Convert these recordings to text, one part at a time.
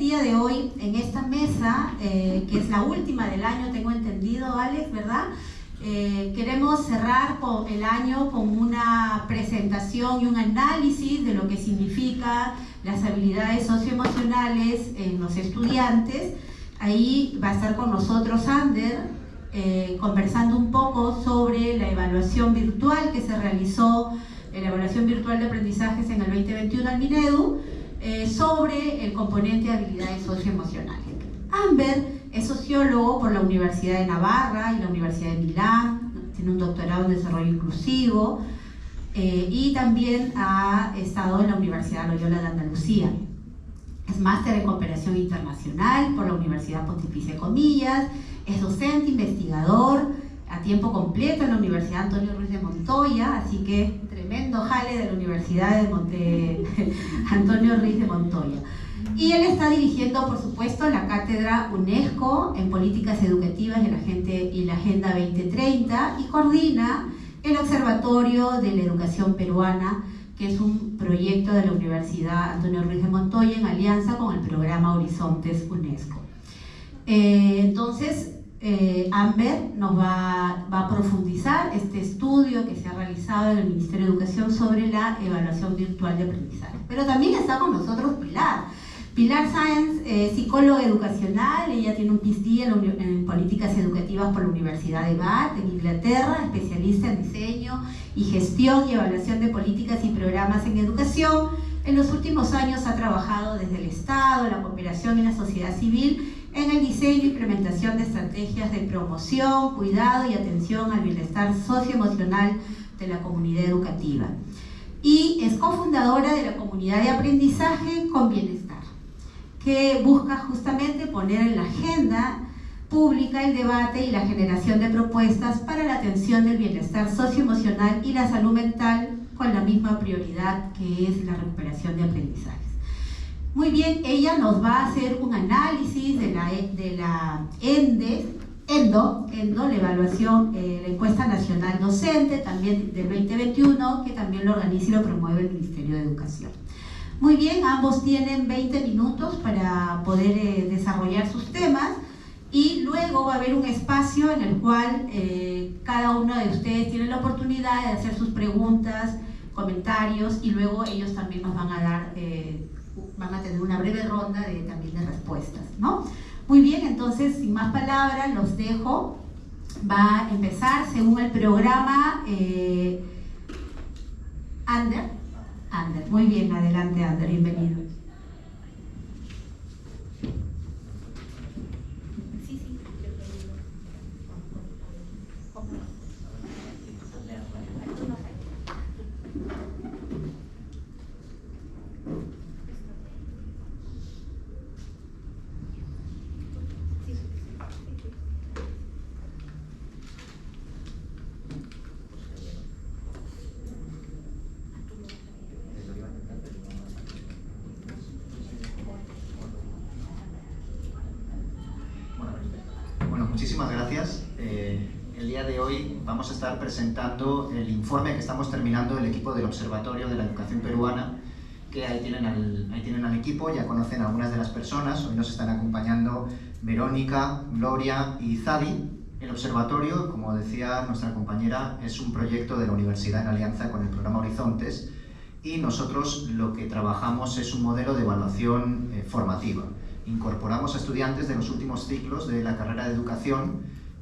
día de hoy en esta mesa, que es la última del año, tengo entendido, Alex, ¿verdad? Queremos cerrar el año con una presentación y un análisis de lo que significa las habilidades socioemocionales en los estudiantes. Ahí va a estar con nosotros Ander, conversando un poco sobre la evaluación virtual que se realizó, la evaluación virtual de aprendizajes en el 2021 al Minedu, sobre el componente de habilidades socioemocionales. Amber es sociólogo por la Universidad de Navarra y la Universidad de Milán, tiene un doctorado en desarrollo inclusivo y también ha estado en la Universidad Loyola de Andalucía. Es máster en cooperación internacional por la Universidad Pontificia Comillas, es docente, investigador a tiempo completo en la Universidad Antonio Ruiz de Montoya, así que tremendo jale de la Universidad de Antonio Ruiz de Montoya. Y él está dirigiendo, por supuesto, la cátedra UNESCO en Políticas Educativas y la Agenda 2030 y coordina el Observatorio de la Educación Peruana, que es un proyecto de la Universidad Antonio Ruiz de Montoya en alianza con el programa Horizontes UNESCO. Entonces, Amber nos va a profundizar este estudio que se ha realizado en el Ministerio de Educación sobre la evaluación virtual de aprendizaje. Pero también está con nosotros Pilar Sáenz, psicóloga educacional. Ella tiene un PhD en políticas educativas por la Universidad de Bath en Inglaterra, especialista en diseño y gestión y evaluación de políticas y programas en educación. En los últimos años ha trabajado desde el Estado, la cooperación y la sociedad civil en el diseño e implementación de estrategias de promoción, cuidado y atención al bienestar socioemocional de la comunidad educativa. Y es cofundadora de la comunidad de aprendizaje con bienestar, que busca justamente poner en la agenda pública el debate y la generación de propuestas para la atención del bienestar socioemocional y la salud mental con la misma prioridad que es la recuperación de aprendizajes. Muy bien, ella nos va a hacer un análisis de la ENDO, la evaluación, la encuesta nacional docente, también del 2021, que también lo organiza y lo promueve el Ministerio de Educación. Muy bien, ambos tienen 20 minutos para poder desarrollar sus temas y luego va a haber un espacio en el cual cada uno de ustedes tiene la oportunidad de hacer sus preguntas, comentarios y luego ellos también nos van a dar, van a tener una breve ronda también de respuestas, ¿no? Muy bien, entonces sin más palabras los dejo. Va a empezar según el programa Ander. Muy bien, adelante Ander, bienvenido. Muchísimas gracias. El día de hoy vamos a estar presentando el informe que estamos terminando el equipo del Observatorio de la Educación Peruana, que ahí tienen al equipo, ya conocen a algunas de las personas. Hoy nos están acompañando Verónica, Gloria y Zadi. El observatorio, como decía nuestra compañera, es un proyecto de la universidad en alianza con el programa Horizontes y nosotros lo que trabajamos es un modelo de evaluación formativa. Incorporamos a estudiantes de los últimos ciclos de la carrera de educación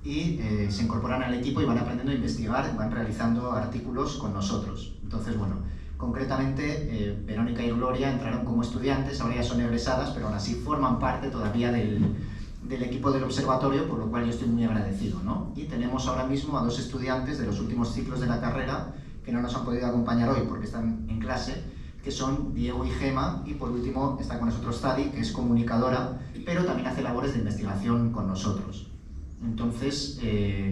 y se incorporan al equipo y van aprendiendo a investigar, van realizando artículos con nosotros. Entonces, bueno, concretamente Verónica y Gloria entraron como estudiantes, ahora ya son egresadas, pero aún así forman parte todavía del equipo del observatorio, por lo cual yo estoy muy agradecido, ¿no? Y tenemos ahora mismo a 2 estudiantes de los últimos ciclos de la carrera que no nos han podido acompañar hoy porque están en clase, que son Diego y Gema, y por último está con nosotros Zadi, que es comunicadora, pero también hace labores de investigación con nosotros. Entonces,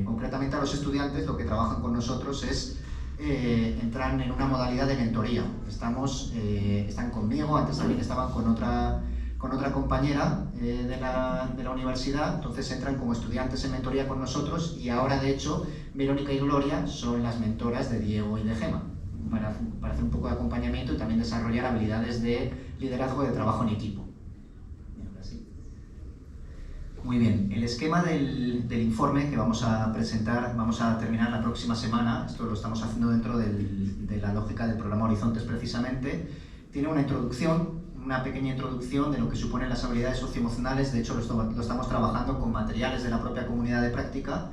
concretamente a los estudiantes lo que trabajan con nosotros es entrar en una modalidad de mentoría. Están conmigo, antes también estaban con otra compañera de la universidad, entonces entran como estudiantes en mentoría con nosotros y ahora de hecho Verónica y Gloria son las mentoras de Diego y de Gema para hacer un poco de acompañamiento y también desarrollar habilidades de liderazgo y de trabajo en equipo. sí. Muy bien, el esquema del informe que vamos a presentar, vamos a terminar la próxima semana, esto lo estamos haciendo dentro de la lógica del programa Horizontes precisamente, tiene una introducción, una pequeña introducción de lo que suponen las habilidades socioemocionales, de hecho lo estamos trabajando con materiales de la propia comunidad de práctica.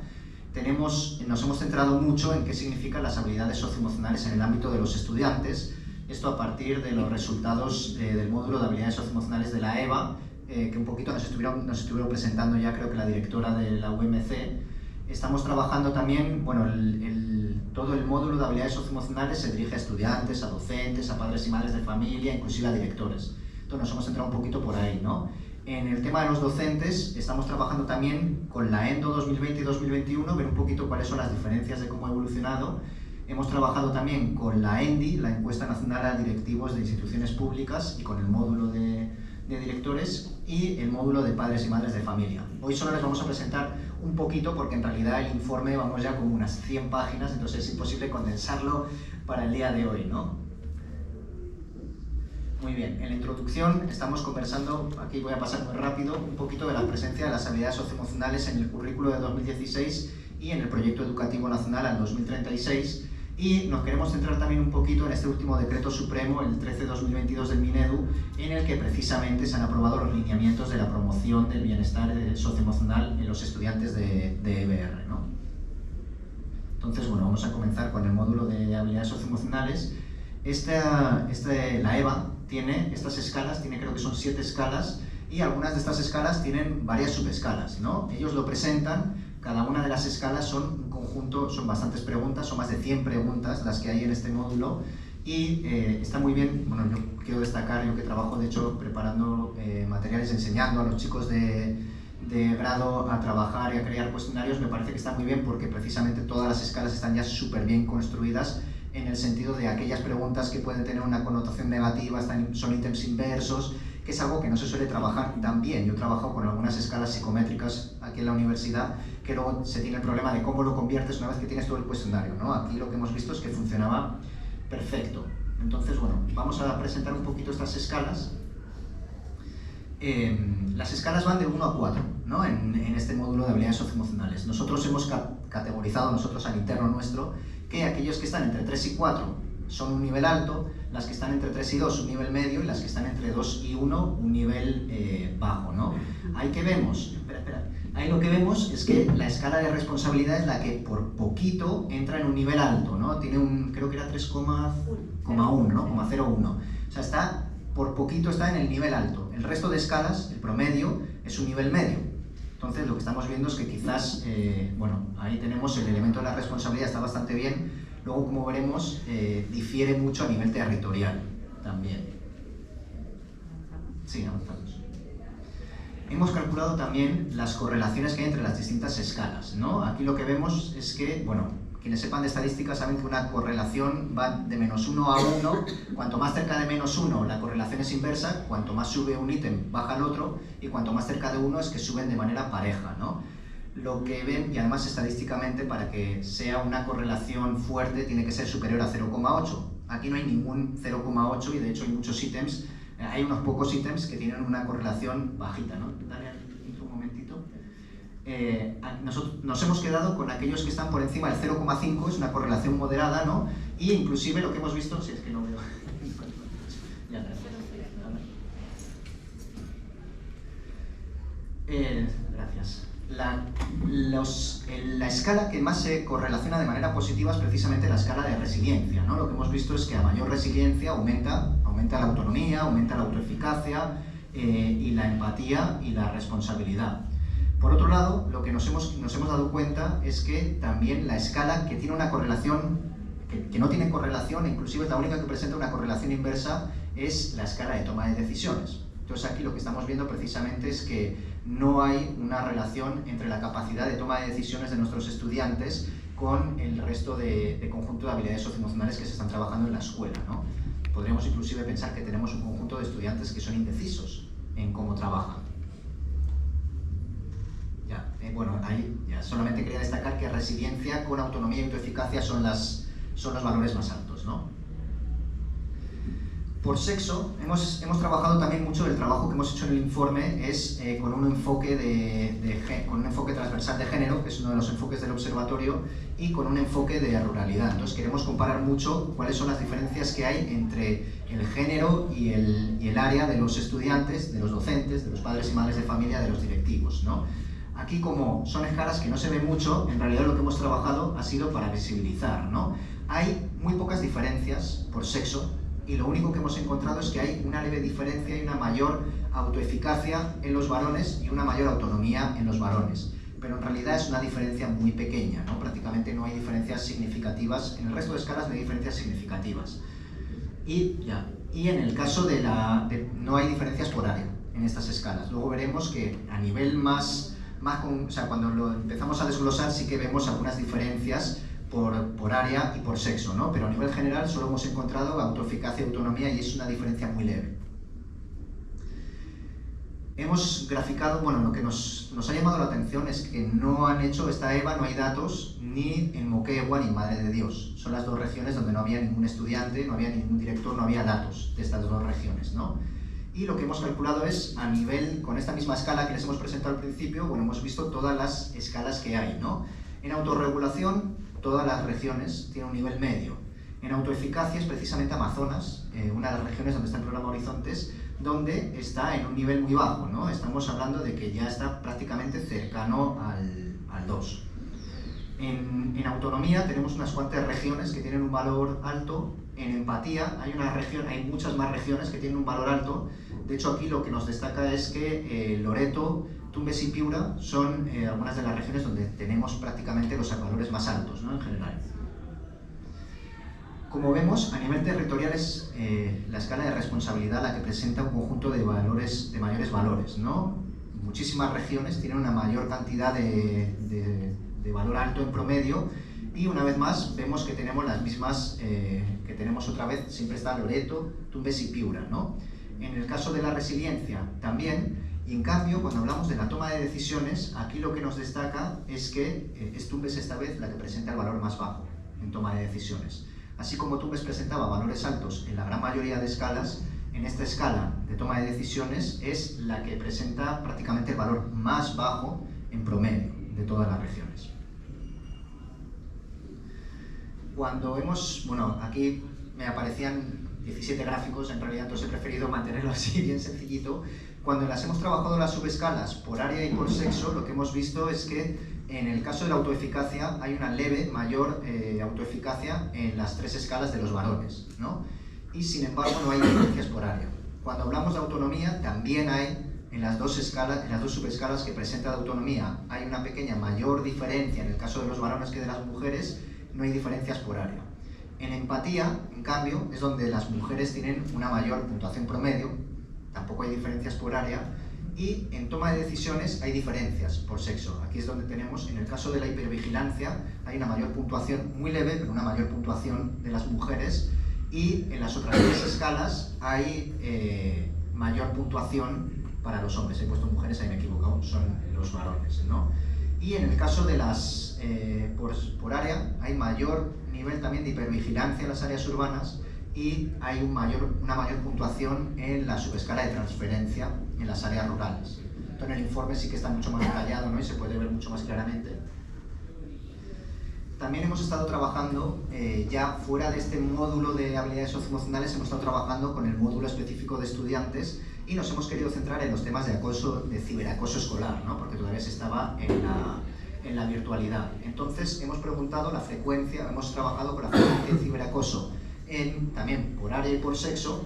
Nos hemos centrado mucho en qué significan las habilidades socioemocionales en el ámbito de los estudiantes, esto a partir de los resultados del módulo de habilidades socioemocionales de la EVA, que un poquito nos estuvieron presentando ya, creo que la directora de la UMC. Estamos trabajando también, bueno, todo el módulo de habilidades socioemocionales se dirige a estudiantes, a docentes, a padres y madres de familia, inclusive a directores. Entonces nos hemos centrado un poquito por ahí, ¿no? En el tema de los docentes, estamos trabajando también con la ENDO 2020 y 2021, ver un poquito cuáles son las diferencias de cómo ha evolucionado. Hemos trabajado también con la ENDI, la Encuesta Nacional a Directivos de Instituciones Públicas, y con el módulo de directores y el módulo de padres y madres de familia. Hoy solo les vamos a presentar un poquito porque en realidad el informe vamos ya como unas 100 páginas, entonces es imposible condensarlo para el día de hoy, ¿no? Muy bien, en la introducción estamos conversando, aquí voy a pasar muy rápido, un poquito de la presencia de las habilidades socioemocionales en el currículo de 2016 y en el proyecto educativo nacional al 2036, y nos queremos centrar también un poquito en este último decreto supremo, el 13/2022 del Minedu, en el que precisamente se han aprobado los lineamientos de la promoción del bienestar socioemocional en los estudiantes de EBR, ¿no? Entonces, bueno, vamos a comenzar con el módulo de habilidades socioemocionales. La EVA tiene estas escalas, creo que son 7 escalas, y algunas de estas escalas tienen varias subescalas, ¿no? Ellos lo presentan, cada una de las escalas son un conjunto, son bastantes preguntas, son más de 100 preguntas las que hay en este módulo, y está muy bien. Bueno, yo quiero destacar, yo que trabajo de hecho preparando materiales, enseñando a los chicos de grado a trabajar y a crear cuestionarios, me parece que está muy bien porque precisamente todas las escalas están ya súper bien construidas, en el sentido de aquellas preguntas que pueden tener una connotación negativa, son ítems inversos, que es algo que no se suele trabajar tan bien. Yo he trabajado con algunas escalas psicométricas aquí en la universidad, que luego se tiene el problema de cómo lo conviertes una vez que tienes todo el cuestionario, ¿no? Aquí lo que hemos visto es que funcionaba perfecto. Entonces, bueno, vamos a presentar un poquito estas escalas. Las escalas van de 1 a 4, ¿no? en este módulo de habilidades socioemocionales. Nosotros hemos categorizado, al interno nuestro, que aquellos que están entre 3 y 4 son un nivel alto, las que están entre 3 y 2 un nivel medio, y las que están entre 2 y 1 un nivel bajo, ¿no? Ahí que vemos, ahí lo que vemos es que la escala de responsabilidad es la que por poquito entra en un nivel alto, ¿no? Tiene creo que era 3,1, ¿no? 0,01. O sea, por poquito está en el nivel alto. El resto de escalas, el promedio, es un nivel medio. Entonces lo que estamos viendo es que quizás, bueno, ahí tenemos el elemento de la responsabilidad, está bastante bien. Luego, como veremos, difiere mucho a nivel territorial también. Sí, avanzamos. Hemos calculado también las correlaciones que hay entre las distintas escalas, ¿no? Aquí lo que vemos es que, bueno, quienes sepan de estadística saben que una correlación va de -1 a 1, cuanto más cerca de -1 la correlación es inversa, cuanto más sube un ítem baja el otro, y cuanto más cerca de 1 es que suben de manera pareja, ¿no? Lo que ven, y además estadísticamente para que sea una correlación fuerte tiene que ser superior a 0,8. Aquí no hay ningún 0,8 y de hecho hay muchos ítems, hay unos pocos ítems que tienen una correlación bajita, ¿no? Dale un momentito. Nosotros nos hemos quedado con aquellos que están por encima del 0,5, es una correlación moderada, ¿no? Y inclusive lo que hemos visto, si es que no veo... Gracias. La escala que más se correlaciona de manera positiva es precisamente la escala de resiliencia, ¿no? Lo que hemos visto es que a mayor resiliencia aumenta la autonomía, aumenta la autoeficacia y la empatía y la responsabilidad. Por otro lado, lo que nos hemos dado cuenta es que también la escala que tiene una correlación, que no tiene correlación, inclusive la única que presenta una correlación inversa, es la escala de toma de decisiones. Entonces aquí lo que estamos viendo precisamente es que no hay una relación entre la capacidad de toma de decisiones de nuestros estudiantes con el resto de conjunto de habilidades socioemocionales que se están trabajando en la escuela, ¿no? Podríamos inclusive pensar que tenemos un conjunto de estudiantes que son indecisos en cómo trabajan. Bueno, ahí ya solamente quería destacar que resiliencia con autonomía y autoeficacia son los valores más altos, ¿no? Por sexo, hemos trabajado también mucho, el trabajo que hemos hecho en el informe es con un enfoque con un enfoque transversal de género, que es uno de los enfoques del observatorio, y con un enfoque de ruralidad. Entonces queremos comparar mucho cuáles son las diferencias que hay entre el género y el área de los estudiantes, de los docentes, de los padres y madres de familia, de los directivos, ¿no? Aquí, como son escalas que no se ven mucho, en realidad lo que hemos trabajado ha sido para visibilizar, ¿no? Hay muy pocas diferencias por sexo, y lo único que hemos encontrado es que hay una leve diferencia y una mayor autoeficacia en los varones y una mayor autonomía en los varones. Pero en realidad es una diferencia muy pequeña, ¿no? Prácticamente no hay diferencias significativas, en el resto de escalas no hay diferencias significativas. Y en el caso no hay diferencias por área en estas escalas. Luego veremos que a nivel cuando lo empezamos a desglosar sí que vemos algunas diferencias por área y por sexo, ¿no? Pero a nivel general solo hemos encontrado autoeficacia y autonomía, y es una diferencia muy leve. Hemos graficado, bueno, lo que nos ha llamado la atención es que no han hecho esta EVA, no hay datos ni en Moquegua ni Madre de Dios. Son las dos regiones donde no había ningún estudiante, no había ningún director, no había datos de estas dos regiones, ¿no? Y lo que hemos calculado es, a nivel, con esta misma escala que les hemos presentado al principio, bueno, hemos visto todas las escalas que hay, ¿no? En autorregulación, todas las regiones tienen un nivel medio. En autoeficacia es precisamente Amazonas, una de las regiones donde está el programa Horizontes, donde está en un nivel muy bajo, ¿no? Estamos hablando de que ya está prácticamente cercano al 2. En autonomía tenemos unas cuantas regiones que tienen un valor alto. En empatía hay muchas más regiones que tienen un valor alto. De hecho, aquí lo que nos destaca es que Loreto, Tumbes y Piura son algunas de las regiones donde tenemos prácticamente los valores más altos, ¿no? En general. Como vemos, a nivel territorial es la escala de responsabilidad la que presenta un conjunto de mayores valores, ¿no? Muchísimas regiones tienen una mayor cantidad de valor alto en promedio, y una vez más vemos que tenemos las mismas que tenemos otra vez, siempre está Loreto, Tumbes y Piura, ¿no? En el caso de la resiliencia también, y en cambio cuando hablamos de la toma de decisiones, aquí lo que nos destaca es que es Tumbes esta vez la que presenta el valor más bajo en toma de decisiones. Así como Tumbes presentaba valores altos en la gran mayoría de escalas, en esta escala de toma de decisiones es la que presenta prácticamente el valor más bajo en promedio de todas las regiones. Cuando aquí me aparecían 17 gráficos, en realidad entonces he preferido mantenerlo así, bien sencillito. Cuando las hemos trabajado las subescalas por área y por sexo, lo que hemos visto es que en el caso de la autoeficacia hay una leve mayor autoeficacia en las 3 escalas de los varones, ¿no? Y sin embargo no hay diferencias por área. Cuando hablamos de autonomía, también hay en las dos subescalas que presenta de autonomía, hay una pequeña mayor diferencia en el caso de los varones que de las mujeres, no hay diferencias por área. En empatía, en cambio, es donde las mujeres tienen una mayor puntuación promedio, tampoco hay diferencias por área, y en toma de decisiones hay diferencias por sexo. Aquí es donde tenemos, en el caso de la hipervigilancia, hay una mayor puntuación, muy leve, pero una mayor puntuación de las mujeres, y en las otras 3 escalas hay mayor puntuación para los hombres. He puesto mujeres, ahí me he equivocado, son los varones, ¿no? Y en el caso de las por área, hay mayor nivel también de hipervigilancia en las áreas urbanas, y hay una mayor puntuación en la subescala de transferencia en las áreas rurales. Entonces, en el informe sí que está mucho más detallado, ¿no? Y se puede ver mucho más claramente. También hemos estado trabajando, ya fuera de este módulo de habilidades socioemocionales, hemos estado trabajando con el módulo específico de estudiantes, y nos hemos querido centrar en los temas de ciberacoso escolar, ¿no? Porque todavía se estaba en la virtualidad. Entonces hemos preguntado la frecuencia, hemos trabajado con la frecuencia de ciberacoso también por área y por sexo,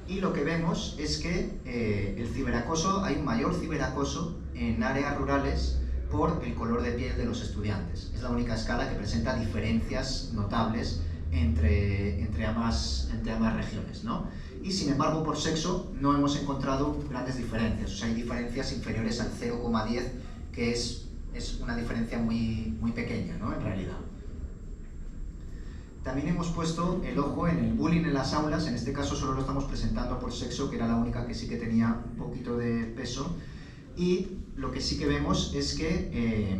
y lo que vemos es que el ciberacoso, hay un mayor ciberacoso en áreas rurales por el color de piel de los estudiantes. Es la única escala que presenta diferencias notables entre ambas regiones, ¿no? Y sin embargo, por sexo no hemos encontrado grandes diferencias, o sea, hay diferencias inferiores al 0,10, que es una diferencia muy, muy pequeña, ¿no? En realidad. También hemos puesto el ojo en el bullying en las aulas. En este caso solo lo estamos presentando por sexo, que era la única que sí que tenía un poquito de peso, y lo que sí que vemos es que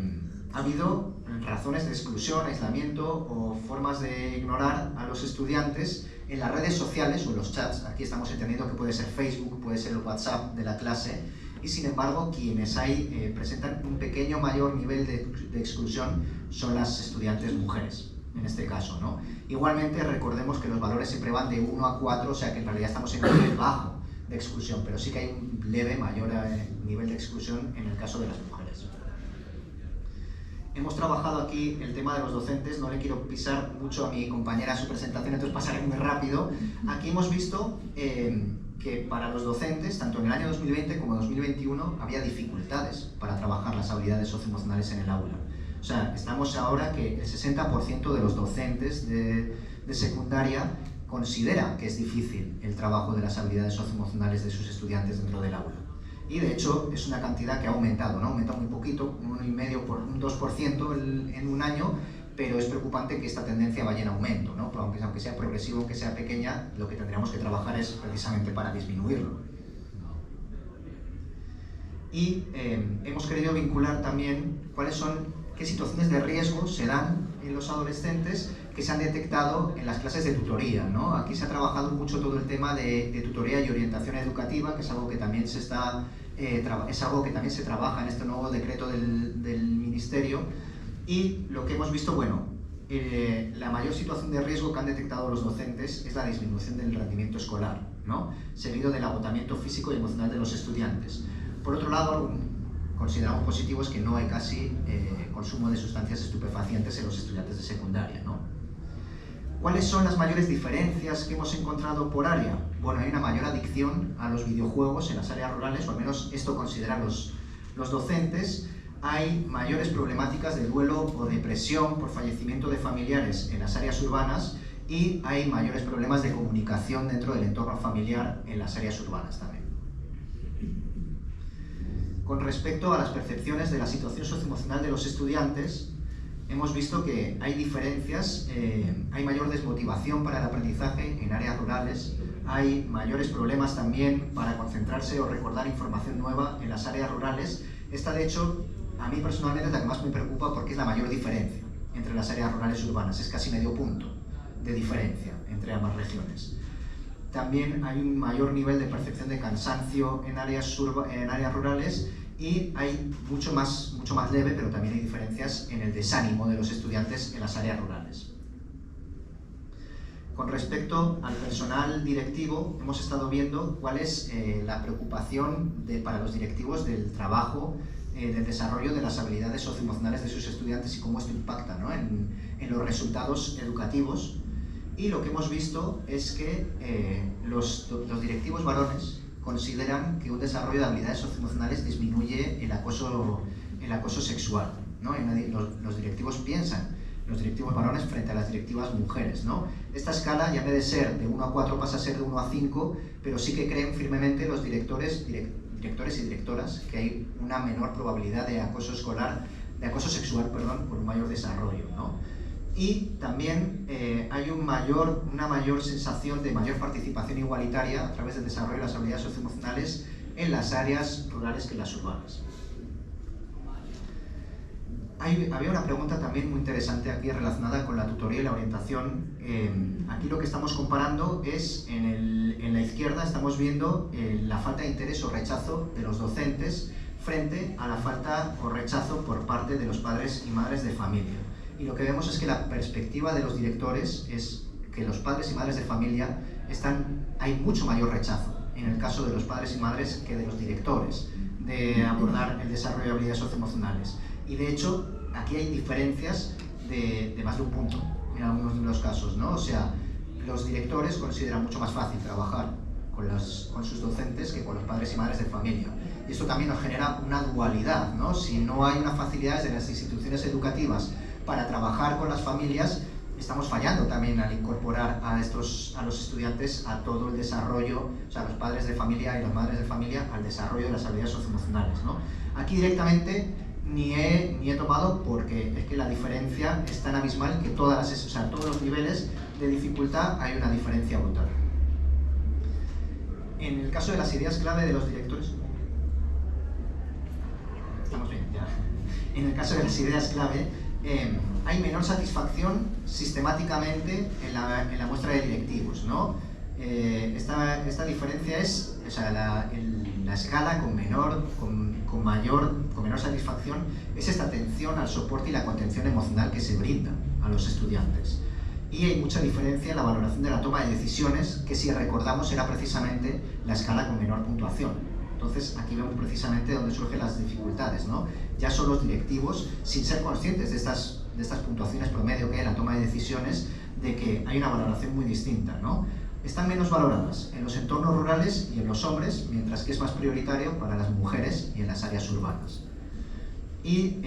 ha habido razones de exclusión, aislamiento o formas de ignorar a los estudiantes en las redes sociales o en los chats. Aquí estamos entendiendo que puede ser Facebook, puede ser el WhatsApp de la clase, y sin embargo quienes presentan un pequeño mayor nivel de exclusión son las estudiantes mujeres, en este caso, ¿no? Igualmente recordemos que los valores siempre van de 1 a 4, o sea que en realidad estamos en un nivel bajo de exclusión, pero sí que hay un leve mayor nivel de exclusión en el caso de las mujeres. Hemos trabajado aquí el tema de los docentes, no le quiero pisar mucho a mi compañera su presentación, entonces pasaré muy rápido. Aquí hemos visto que para los docentes, tanto en el año 2020 como 2021, había dificultades para trabajar las habilidades socioemocionales en el aula. O sea, estamos ahora que el 60% de los docentes de secundaria considera que es difícil el trabajo de las habilidades socioemocionales de sus estudiantes dentro del aula. Y de hecho es una cantidad que ha aumentado, ¿no? Ha aumentado muy poquito, un 1,5 por un 2% en un año, pero es preocupante que esta tendencia vaya en aumento, ¿no? Aunque sea progresivo, aunque sea pequeña, lo que tendríamos que trabajar es precisamente para disminuirlo. Y hemos querido vincular también qué situaciones de riesgo se dan en los adolescentes que se han detectado en las clases de tutoría, ¿no? Aquí se ha trabajado mucho todo el tema de tutoría y orientación educativa, que es algo que también se trabaja en este nuevo decreto del Ministerio. Y lo que hemos visto, bueno, la mayor situación de riesgo que han detectado los docentes es la disminución del rendimiento escolar, ¿no? Seguido del agotamiento físico y emocional de los estudiantes. Por otro lado, consideramos positivo es que no hay casi consumo de sustancias estupefacientes en los estudiantes de secundaria, ¿no? ¿Cuáles son las mayores diferencias que hemos encontrado por área? Bueno, hay una mayor adicción a los videojuegos en las áreas rurales, o al menos esto consideran los docentes. Hay mayores problemáticas de duelo o depresión por fallecimiento de familiares en las áreas urbanas, y hay mayores problemas de comunicación dentro del entorno familiar en las áreas urbanas también. Con respecto a las percepciones de la situación socioemocional de los estudiantes, hemos visto que hay diferencias, hay mayor desmotivación para el aprendizaje en áreas rurales, hay mayores problemas también para concentrarse o recordar información nueva en las áreas rurales. Esta, de hecho, a mí personalmente es la que más me preocupa porque es la mayor diferencia entre las áreas rurales y urbanas, es casi medio punto de diferencia entre ambas regiones. También hay un mayor nivel de percepción de cansancio en áreas rurales, y hay mucho más leve, pero también hay diferencias en el desánimo de los estudiantes en las áreas rurales. Con respecto al personal directivo, hemos estado viendo cuál es la preocupación para los directivos del trabajo, del desarrollo de las habilidades socioemocionales de sus estudiantes y cómo esto impacta, ¿no? en los resultados educativos. Y lo que hemos visto es que los directivos varones consideran que un desarrollo de habilidades socioemocionales disminuye el acoso sexual, ¿no? Los directivos piensan, los directivos varones frente a las directivas mujeres, ¿no? Esta escala, ya en vez de ser de 1 a 4, pasa a ser de 1 a 5, pero sí que creen firmemente los directores y directoras que hay una menor probabilidad de acoso sexual, por un mayor desarrollo, ¿no? Y también hay una mayor sensación de mayor participación igualitaria a través del desarrollo de las habilidades socioemocionales en las áreas rurales que en las urbanas. Había una pregunta también muy interesante aquí relacionada con la tutoría y la orientación. Aquí lo que estamos comparando es, en la izquierda estamos viendo la falta de interés o rechazo de los docentes frente a la falta o rechazo por parte de los padres y madres de familia. Y lo que vemos es que la perspectiva de los directores es que los padres y madres de familia hay mucho mayor rechazo en el caso de los padres y madres que de los directores de abordar el desarrollo de habilidades socioemocionales. Y de hecho, aquí hay diferencias de más de un punto en algunos de los casos, ¿no? O sea, los directores consideran mucho más fácil trabajar con sus docentes que con los padres y madres de familia. Y esto también nos genera una dualidad, ¿no? Si no hay unas facilidades de las instituciones educativas para trabajar con las familias, estamos fallando también al incorporar a los estudiantes a todo el desarrollo, o sea, a los padres de familia y las madres de familia, al desarrollo de las habilidades socioemocionales, ¿no? Aquí directamente ni he tomado, porque es que la diferencia es tan abismal que todos los niveles de dificultad hay una diferencia brutal. En el caso de las ideas clave de los directores... Estamos bien, ya. En el caso de las ideas clave, hay menor satisfacción sistemáticamente en la muestra de directivos, ¿no? Esta diferencia es, o sea, la escala con menor satisfacción es esta atención al soporte y la contención emocional que se brinda a los estudiantes. Y hay mucha diferencia en la valoración de la toma de decisiones, que si recordamos era precisamente la escala con menor puntuación. Entonces aquí vemos precisamente dónde surgen las dificultades, ¿no? Ya son los directivos, sin ser conscientes de estas puntuaciones promedio que hay en la toma de decisiones, de que hay una valoración muy distinta, ¿no? Están menos valoradas en los entornos rurales y en los hombres, mientras que es más prioritario para las mujeres y en las áreas urbanas. Y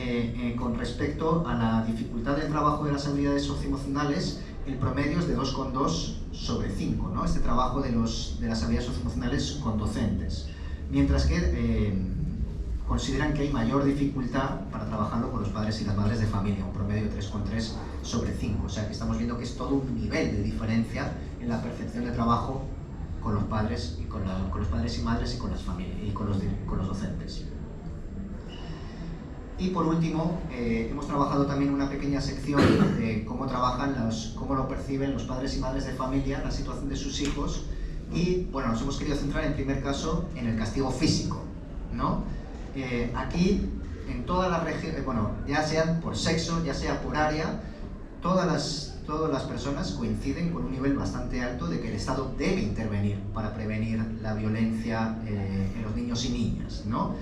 con respecto a la dificultad del trabajo de las habilidades socioemocionales, el promedio es de 2,2 sobre 5, ¿no? Este trabajo de las habilidades socioemocionales con docentes. Mientras que consideran que hay mayor dificultad para trabajarlo con los padres y las madres de familia, un promedio de 3,3 sobre 5. O sea que estamos viendo que es todo un nivel de diferencia en la percepción de trabajo con los padres y con los padres y madres y con las familias y con los docentes. Y por último, hemos trabajado también una pequeña sección de cómo cómo lo perciben los padres y madres de familia, la situación de sus hijos. Y bueno, nos hemos querido centrar en primer caso en el castigo físico, ¿no? Aquí, en todas las regiones, bueno, ya sea por sexo, ya sea por área, todas las personas coinciden con un nivel bastante alto de que el Estado debe intervenir para prevenir la violencia en los niños y niñas, ¿no?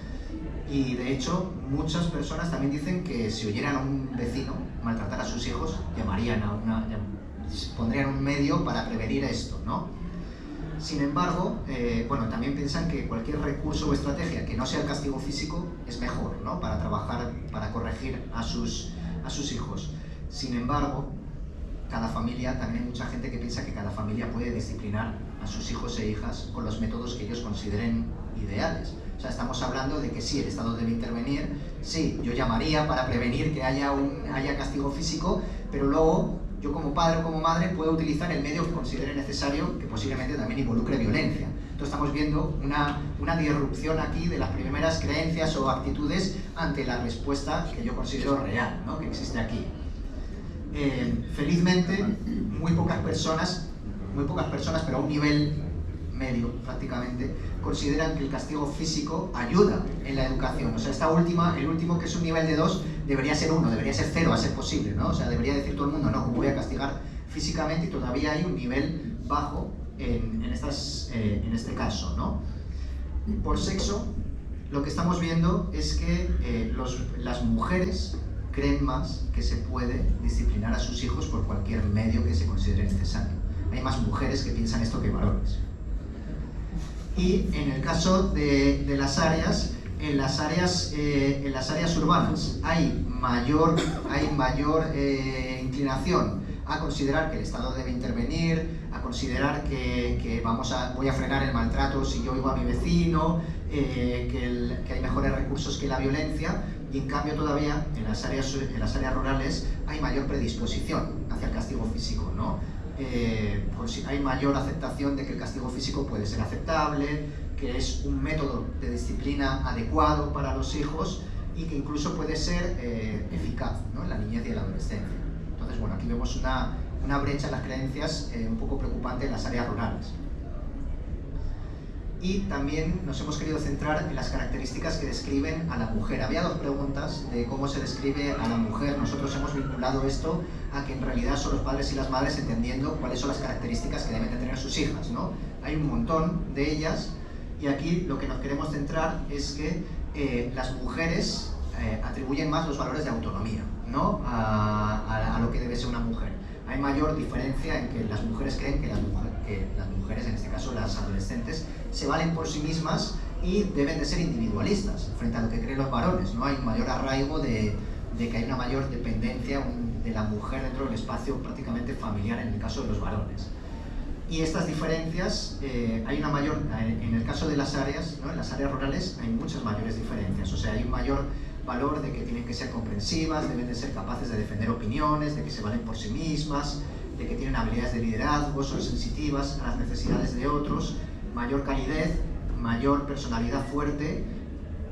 Y de hecho, muchas personas también dicen que si oyeran a un vecino maltratar a sus hijos, pondrían un medio para prevenir esto, ¿no? Sin embargo, bueno, también piensan que cualquier recurso o estrategia que no sea el castigo físico es mejor, ¿no? Para trabajar, para corregir a sus hijos. Sin embargo, cada familia, también hay mucha gente que piensa que cada familia puede disciplinar a sus hijos e hijas con los métodos que ellos consideren ideales. O sea, estamos hablando de que sí, el Estado debe intervenir, sí, yo llamaría para prevenir que haya castigo físico, pero luego yo como padre o como madre puedo utilizar el medio que considere necesario, que posiblemente también involucre violencia. Entonces estamos viendo una disrupción aquí de las primeras creencias o actitudes ante la respuesta que yo considero real, ¿no? Que existe aquí. Felizmente, muy pocas personas, pero a un nivel medio prácticamente, consideran que el castigo físico ayuda en la educación. O sea, el último, que es un nivel de 2, debería ser 1, debería ser 0 a ser posible, ¿no? O sea, debería decir todo el mundo, no, ¿cómo voy a castigar físicamente? Y todavía hay un nivel bajo en este caso, ¿no? Por sexo, lo que estamos viendo es que las mujeres creen más que se puede disciplinar a sus hijos por cualquier medio que se considere necesario. Hay más mujeres que piensan esto que varones. Y en el caso de las áreas, en las áreas urbanas hay mayor inclinación a considerar que el Estado debe intervenir, a considerar que voy a frenar el maltrato si yo oigo a mi vecino, que hay mejores recursos que la violencia. Y en cambio todavía en las áreas rurales hay mayor predisposición hacia el castigo físico, ¿no? Hay mayor aceptación de que el castigo físico puede ser aceptable, que es un método de disciplina adecuado para los hijos y que incluso puede ser eficaz, ¿no? En la niñez y en la adolescencia. Entonces, bueno, aquí vemos una brecha en las creencias un poco preocupante en las áreas rurales. Y también nos hemos querido centrar en las características que describen a la mujer. Había dos preguntas de cómo se describe a la mujer. Nosotros hemos vinculado esto a que en realidad son los padres y las madres entendiendo cuáles son las características que deben de tener sus hijas, ¿no? Hay un montón de ellas y aquí lo que nos queremos centrar es que las mujeres atribuyen más los valores de autonomía, ¿no? a lo que debe ser una mujer. Hay mayor diferencia en que las mujeres creen que las mujeres, en este caso las adolescentes, se valen por sí mismas y deben de ser individualistas frente a lo que creen los varones, ¿no? Hay un mayor arraigo de que hay una mayor dependencia de la mujer dentro del espacio prácticamente familiar en el caso de los varones. Y estas diferencias, hay una mayor, en el caso de las áreas, ¿no? En las áreas rurales hay muchas mayores diferencias, o sea, hay un mayor valor de que tienen que ser comprensivas, deben de ser capaces de defender opiniones, de que se valen por sí mismas, de que tienen habilidades de liderazgo, son sensitivas a las necesidades de otros, mayor calidez, mayor personalidad fuerte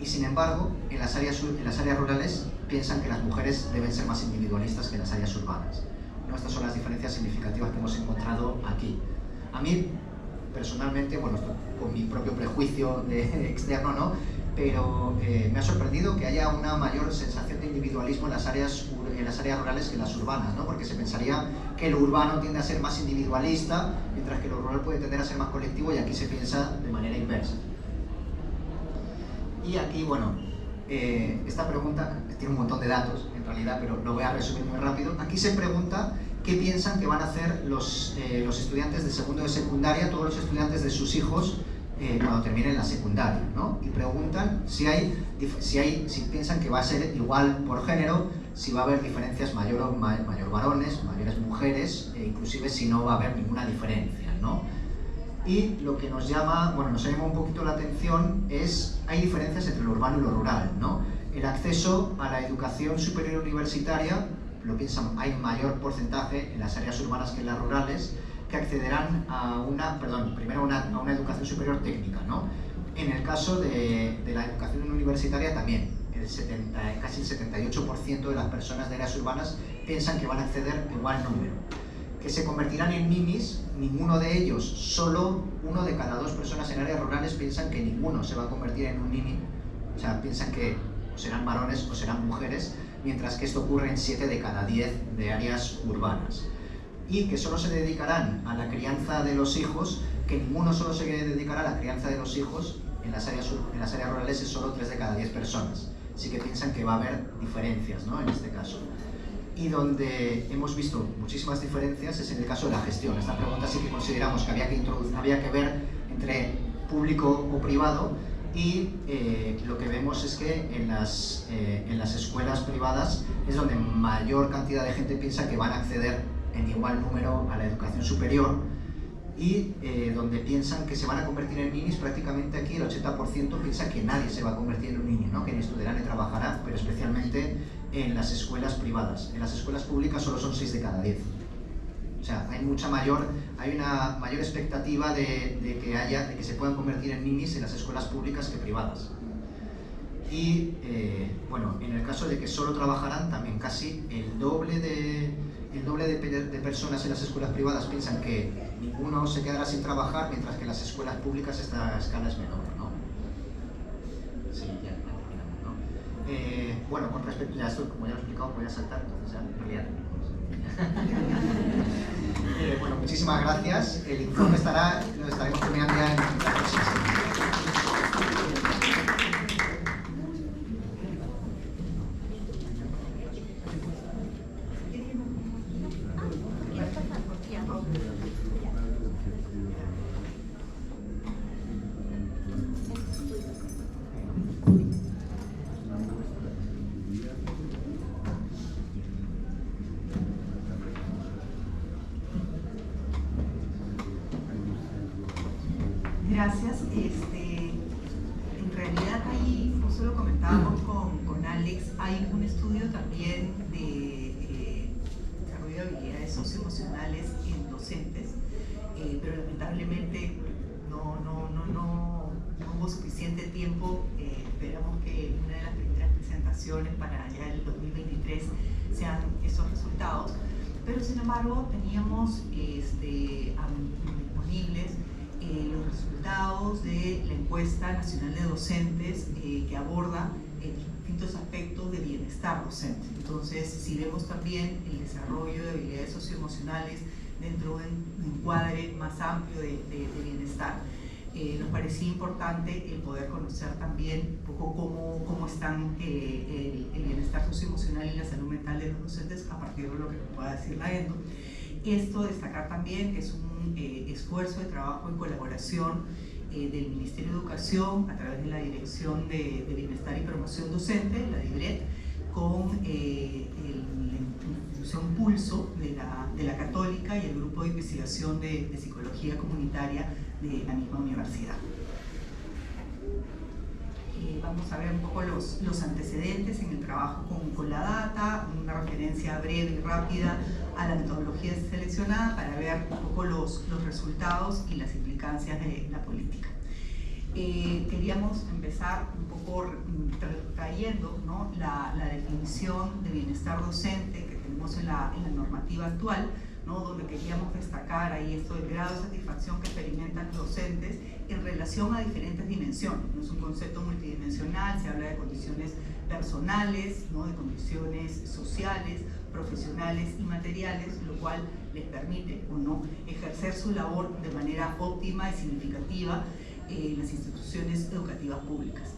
Y sin embargo, en las áreas rurales piensan que las mujeres deben ser más individualistas que en las áreas urbanas. ¿No? Estas son las diferencias significativas que hemos encontrado aquí. A mí, personalmente, bueno, esto con mi propio prejuicio externo, ¿no? Pero me ha sorprendido que haya una mayor sensación de individualismo en las áreas rurales que en las urbanas, ¿no? Porque se pensaría que lo urbano tiende a ser más individualista, mientras que lo rural puede tender a ser más colectivo, y aquí se piensa de manera inversa. Y aquí, bueno, esta pregunta tiene un montón de datos, en realidad, pero lo voy a resumir muy rápido. Aquí se pregunta qué piensan que van a hacer los estudiantes de segundo de secundaria, todos los estudiantes de sus hijos, cuando terminen la secundaria, ¿no? Y preguntan si piensan que va a ser igual por género, si va a haber diferencias mayor varones, mayores mujeres, e inclusive si no va a haber ninguna diferencia, ¿no? Y lo que nos llama un poquito la atención es, hay diferencias entre lo urbano y lo rural, ¿no? El acceso a la educación superior universitaria, lo piensan, hay mayor porcentaje en las áreas urbanas que en las rurales, que accederán a una educación superior técnica, ¿no? En el caso de la educación universitaria también, casi el 78% de las personas de áreas urbanas piensan que van a acceder igual número. Que se convertirán en ninis, ninguno de ellos, solo 1 de cada 2 personas en áreas rurales piensan que ninguno se va a convertir en un nini, o sea, piensan que o serán varones o serán mujeres, mientras que esto ocurre en 7 de cada 10 de áreas urbanas. Y que solo se dedicarán a la crianza de los hijos, que ninguno solo se dedicará a la crianza de los hijos, en las áreas rurales es solo 3 de cada 10 personas. Así que piensan que va a haber diferencias, ¿no? En este caso. Y donde hemos visto muchísimas diferencias es en el caso de la gestión. Esta pregunta sí que consideramos que había que ver entre público o privado, y lo que vemos es que en las escuelas privadas es donde mayor cantidad de gente piensa que van a acceder en igual número a la educación superior, y donde piensan que se van a convertir en ninis, prácticamente aquí el 80% piensa que nadie se va a convertir en un niño, ¿no? Que ni estudiará ni trabajará, pero especialmente en las escuelas privadas. En las escuelas públicas solo son 6 de cada 10. O sea, hay una mayor expectativa de que se puedan convertir en ninis en las escuelas públicas que privadas. Y en el caso de que solo trabajarán, también casi el doble de personas en las escuelas privadas piensan que ninguno se quedará sin trabajar, mientras que en las escuelas públicas esta escala es menor, ¿no? Sí, ya terminamos, ¿no? Con respecto a esto, como ya lo he explicado, voy a saltar, entonces ya en realidad terminamos. Muchísimas gracias. El informe lo estaremos terminando ya en la próxima semana. Gracias. En realidad ahí, justo lo comentábamos con Alex, hay un estudio también de desarrollo de habilidades socioemocionales en docentes, pero lamentablemente no hubo suficiente tiempo. Esperamos que una de las primeras presentaciones para ya el 2023 sean esos resultados, pero sin embargo teníamos disponibles los resultados de la encuesta nacional de docentes que aborda distintos aspectos de bienestar docente. Entonces, si vemos también el desarrollo de habilidades socioemocionales dentro de un encuadre más amplio de bienestar, nos parecía importante el poder conocer también un poco cómo están el bienestar socioemocional y la salud mental de los docentes a partir de lo que pueda decir la ENDO. Esto destacar también que es un esfuerzo de trabajo en colaboración del Ministerio de Educación a través de la Dirección de Bienestar y Promoción Docente, la DIBRET, con la institución Pulso de la Católica y el Grupo de Investigación de Psicología Comunitaria de la misma universidad. Vamos a ver un poco los antecedentes en el trabajo con la data, una referencia breve y rápida a la metodología seleccionada para ver un poco los resultados y las implicancias de la política. Queríamos empezar un poco trayendo, ¿no?, la definición de bienestar docente que tenemos en la normativa actual, ¿no?, donde queríamos destacar ahí esto del grado de satisfacción que experimentan los docentes en relación a diferentes dimensiones. No es un concepto multidimensional, se habla de condiciones personales, ¿no?, de condiciones sociales, profesionales y materiales, lo cual les permite o no ejercer su labor de manera óptima y significativa en las instituciones educativas públicas.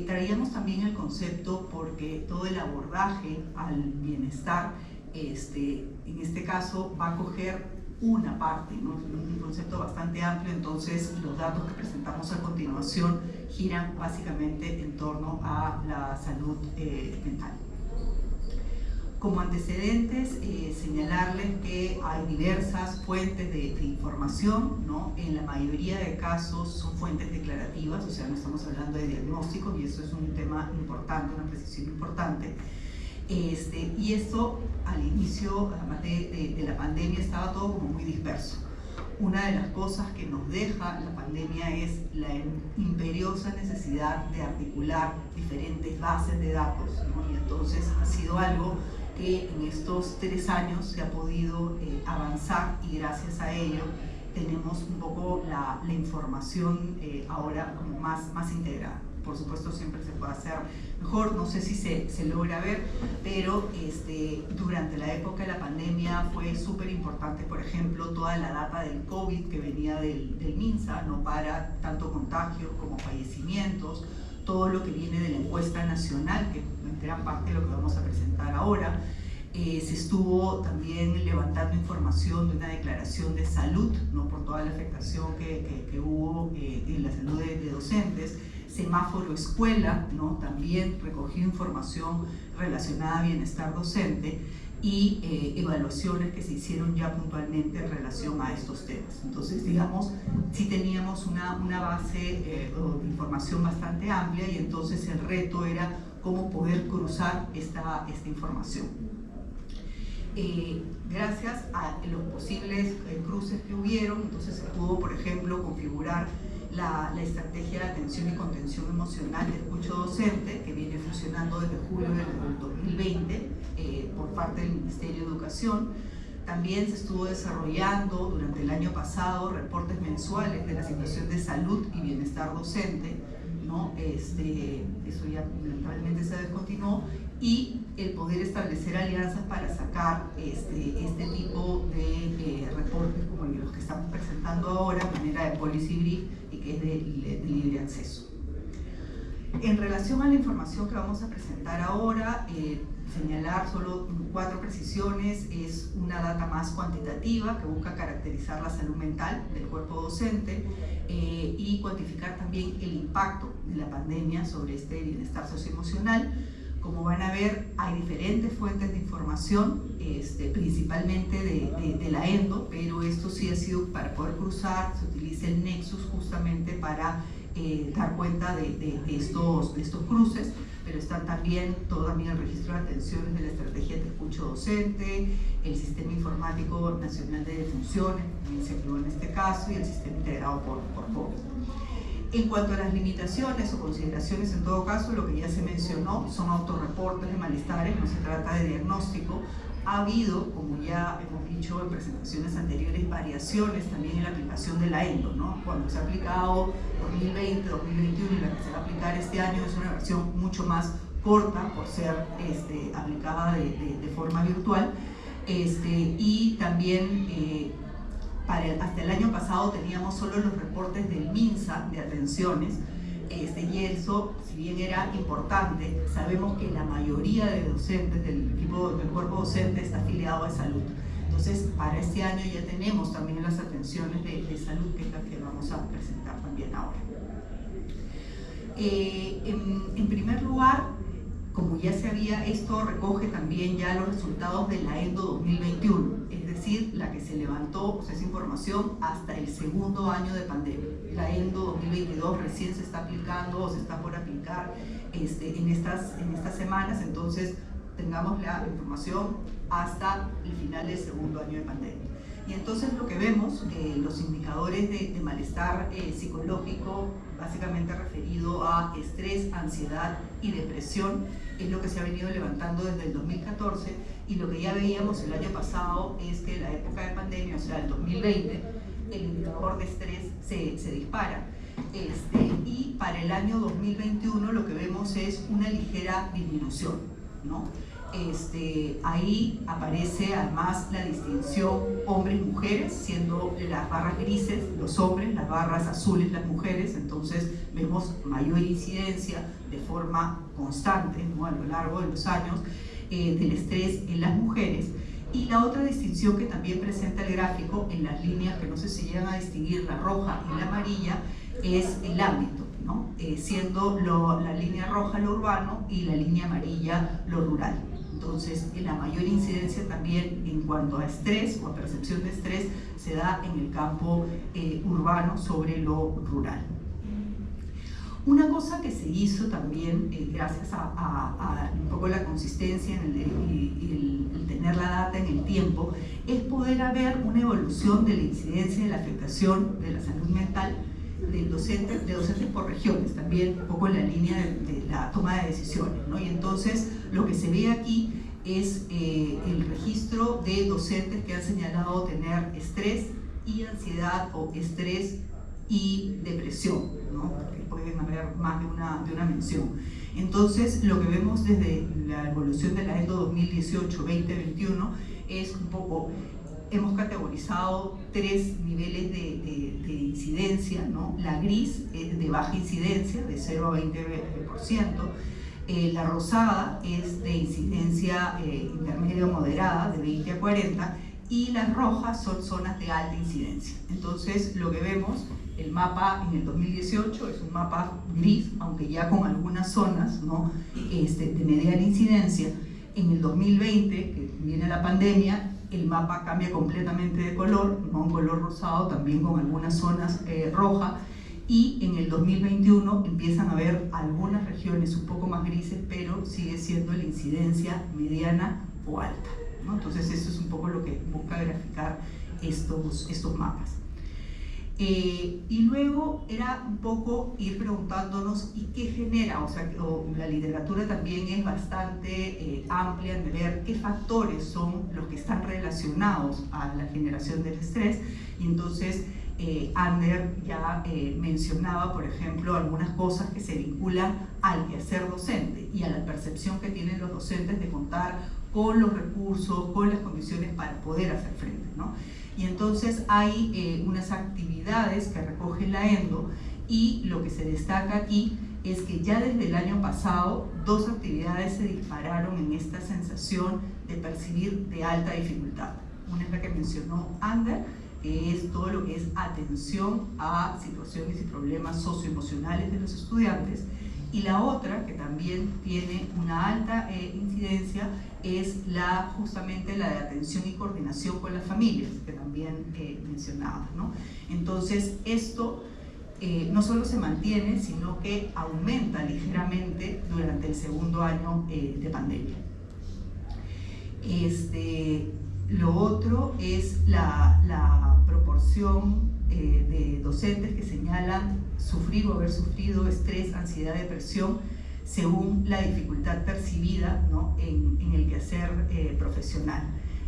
Traíamos también el concepto porque todo el abordaje al bienestar, en este caso, va a coger una parte, ¿no?, un concepto bastante amplio. Entonces los datos que presentamos a continuación giran básicamente en torno a la salud mental. Como antecedentes, señalarles que hay diversas fuentes de información, ¿no? En la mayoría de casos son fuentes declarativas, o sea, no estamos hablando de diagnósticos, y eso es un tema importante, una precisión importante. Y esto al inicio, además de la pandemia, estaba todo como muy disperso. Una de las cosas que nos deja la pandemia es la imperiosa necesidad de articular diferentes bases de datos, ¿no? Y entonces ha sido algo que en estos 3 años se ha podido avanzar, y gracias a ello tenemos un poco la información ahora como más integrada. Por supuesto, siempre se puede hacer mejor, no sé si se logra ver, pero durante la época de la pandemia fue súper importante, por ejemplo, toda la data del COVID que venía del MINSA, ¿no?, para tanto contagios como fallecimientos, todo lo que viene de la encuesta nacional, que en gran parte de lo que vamos a presentar ahora. Se estuvo también levantando información de una declaración de salud, ¿no?, por toda la afectación que hubo en la salud de docentes. Semáforo Escuela, ¿no?, también recogió información relacionada a bienestar docente, y evaluaciones que se hicieron ya puntualmente en relación a estos temas. Entonces, digamos, sí teníamos una base de información bastante amplia, y entonces el reto era cómo poder cruzar esta información. Gracias a los posibles cruces que hubieron, entonces se pudo, por ejemplo, configurar la estrategia de atención y contención emocional de escucho docente, que viene funcionando desde julio del 2020 por parte del Ministerio de Educación. También se estuvo desarrollando durante el año pasado reportes mensuales de la situación de salud y bienestar docente, ¿no? Eso ya lamentablemente se descontinuó, y el poder establecer alianzas para sacar este tipo de reportes como los que estamos presentando ahora, de manera de policy brief, y que es de libre acceso. En relación a la información que vamos a presentar ahora, señalar solo 4 precisiones. Es una data más cuantitativa que busca caracterizar la salud mental del cuerpo docente y cuantificar también el impacto de la pandemia sobre este bienestar socioemocional. Como van a ver, hay diferentes fuentes de información, principalmente de la ENDO, pero esto sí ha sido para poder cruzar. Se utiliza el Nexus justamente para dar cuenta de estos cruces, pero están también el registro de atenciones de la estrategia de escucho docente, el sistema informático nacional de defunciones, también se incluye en este caso, y el sistema integrado por COVID. En cuanto a las limitaciones o consideraciones, en todo caso, lo que ya se mencionó son autorreportes de malestares, no se trata de diagnóstico. Ha habido, como ya hemos dicho en presentaciones anteriores, variaciones también en la aplicación de la ENDO, ¿no? Cuando se ha aplicado 2020, 2021 y la que se va a aplicar este año es una versión mucho más corta por ser aplicada de forma virtual, y también hasta el año pasado teníamos solo los reportes del MINSA de atenciones, y eso, si bien era importante, sabemos que la mayoría de docentes del cuerpo docente está afiliado a salud. Entonces, para este año ya tenemos también las atenciones de salud, que es la que vamos a presentar también ahora. En primer lugar, como ya esto recoge también ya los resultados de la ENDO 2021, es decir, la que se levantó, o sea, esa información hasta el segundo año de pandemia. La ENDO 2022 recién se está aplicando o se está por aplicar en estas semanas, entonces tengamos la información hasta el final del segundo año de pandemia. Y entonces lo que vemos, los indicadores de malestar psicológico básicamente referido a estrés, ansiedad y depresión, es lo que se ha venido levantando desde el 2014, y lo que ya veíamos el año pasado es que en la época de pandemia, o sea, el 2020, el indicador de estrés se dispara. Y para el año 2021 lo que vemos es una ligera disminución, ¿no? Ahí aparece además la distinción hombres-mujeres, siendo las barras grises los hombres, las barras azules las mujeres. Entonces vemos mayor incidencia de forma constante, ¿no?, a lo largo de los años del estrés en las mujeres. Y la otra distinción que también presenta el gráfico en las líneas, que no sé si llegan a distinguir, la roja y la amarilla, es el ámbito, ¿no? Siendo la línea roja lo urbano y la línea amarilla lo rural. Entonces, la mayor incidencia también en cuanto a estrés o a percepción de estrés se da en el campo urbano sobre lo rural. Una cosa que se hizo también, gracias a un poco la consistencia y el tener la data en el tiempo, es poder haber una evolución de la incidencia de la afectación de la salud mental de docentes por regiones, también un poco en la línea de la toma de decisiones, ¿no? Y entonces lo que se ve aquí es el registro de docentes que han señalado tener estrés y ansiedad, o estrés y depresión, ¿no? Porque pueden haber más de una mención. Entonces lo que vemos desde la evolución de la ENDO 2018-2021 es un poco, hemos categorizado 3 niveles de incidencia, ¿no? La gris es de baja incidencia, de 0 a 20%. La rosada es de incidencia intermedia o moderada, de 20 a 40, y las rojas son zonas de alta incidencia. Entonces lo que vemos, el mapa en el 2018 es un mapa gris, aunque ya con algunas zonas, ¿no?, de mediana incidencia. En el 2020, que viene la pandemia, el mapa cambia completamente de color, ¿no?, un color rosado, también con algunas zonas rojas. Y en el 2021 empiezan a haber algunas regiones un poco más grises, pero sigue siendo la incidencia mediana o alta, ¿no? Entonces eso es un poco lo que busca graficar estos mapas. Y luego era un poco ir preguntándonos ¿y qué genera? O sea, la literatura también es bastante amplia en ver qué factores son los que están relacionados a la generación del estrés. Y entonces Ander ya mencionaba, por ejemplo, algunas cosas que se vinculan al quehacer docente y a la percepción que tienen los docentes de contar con los recursos, con las condiciones para poder hacer frente, ¿no? Y entonces hay unas actividades que recoge la ENDO, y lo que se destaca aquí es que ya desde el año pasado 2 actividades se dispararon en esta sensación de percibir de alta dificultad. Una es la que mencionó Ander, que es todo lo que es atención a situaciones y problemas socioemocionales de los estudiantes, y la otra, que también tiene una alta incidencia, es justamente la de atención y coordinación con las familias, que también mencionaba, ¿no? Entonces esto no solo se mantiene, sino que aumenta ligeramente durante el segundo año de pandemia. Lo otro es la proporción de docentes que señalan sufrir o haber sufrido estrés, ansiedad, depresión, según la dificultad percibida, ¿no?, en el quehacer profesional.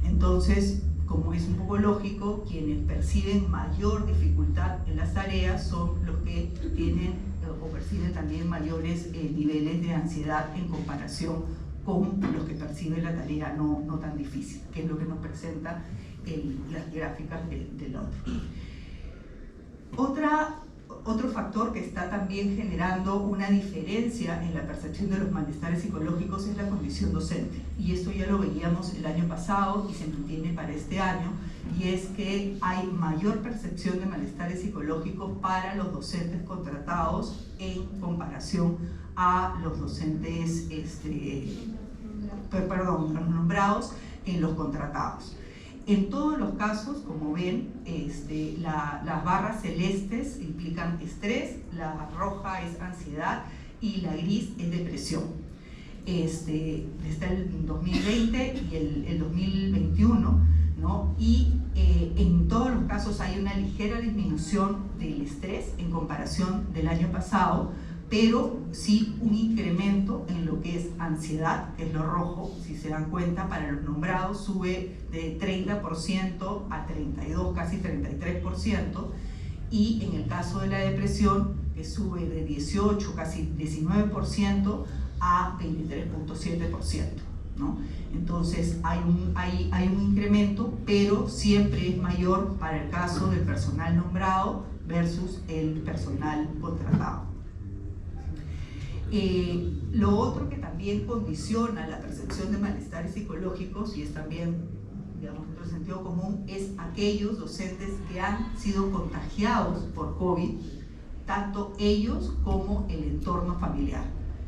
Entonces, como es un poco lógico, quienes perciben mayor dificultad en las tareas son los que tienen o perciben también mayores niveles de ansiedad en comparación con los que perciben la tarea no tan difícil, que es lo que nos presenta las gráficas del otro. Otro factor que está también generando una diferencia en la percepción de los malestares psicológicos es la condición docente, y esto ya lo veíamos el año pasado y se mantiene para este año, y es que hay mayor percepción de malestares psicológicos para los docentes contratados en comparación a los docentes los nombrados en los contratados. En todos los casos, como ven, las barras celestes implican estrés, la roja es ansiedad y la gris es depresión. Está el 2020 y el 2021, ¿no? Y en todos los casos hay una ligera disminución del estrés en comparación del año pasado, pero sí un incremento en lo que es ansiedad, que es lo rojo. Si se dan cuenta, para los nombrados sube de 30% a 32%, casi 33%, y en el caso de la depresión, que sube de 18, casi 19% a 23.7%, ¿no? Entonces hay un incremento, pero siempre es mayor para el caso del personal nombrado versus el personal contratado. Lo otro que también condiciona la percepción de malestares psicológicos, y es también, digamos, otro sentido común, es aquellos docentes que han sido contagiados por COVID, tanto ellos como el entorno familiar.